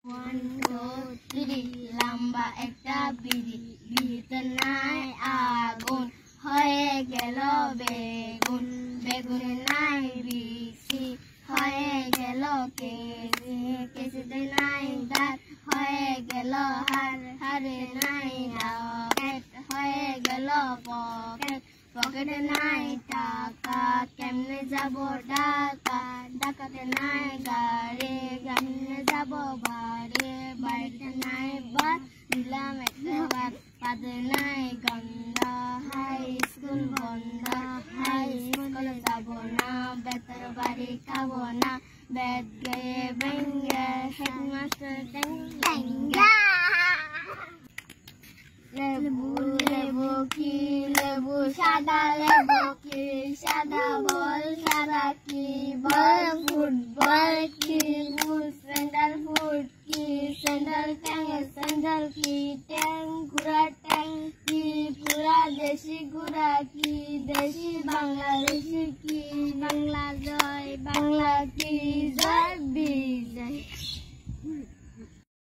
1 2 3 লম্বা একটা বিড়ি বিড়িতে নাই আগুন হয়ে গেল বেগুন বেগুনে নাই বিচি হয়ে গেল কেসি কেসিতে নাই দাঁত হয়ে গেল হাড় হাড়ে নাই রকেট হয়ে গেল পকেট পকেটে নাই টাকা কেমনে যাব ঢাকা ঢাকাতে নাই গাড়ি কেমনে যাব বাড়ি বাড়িতে নাই বাস দিলাম একটা বাস পাতে নাই গন্ধ হাই স্কুল বন্ধ হাই স্কুলে যাব না বেতার বাড়ি খাবো না বেদ গিয়ে ভেঙ্গে হেডমাস্টার টেঙ্গা লেবু লেবু কি লেবু সাদা লেবু কি সাদা বল সাদা কি বল ফুটবল কি ফুট স্যান্ডেল ফুট কি স্যান্ডেল ট্যাং স্যান্ডেল কি ট্যাং ঘোড়া ট্যাং কি ঘোড়া দেশি ঘোড়া কি দেশি বাংলাদেশি কি বাংলা জয় বাংলা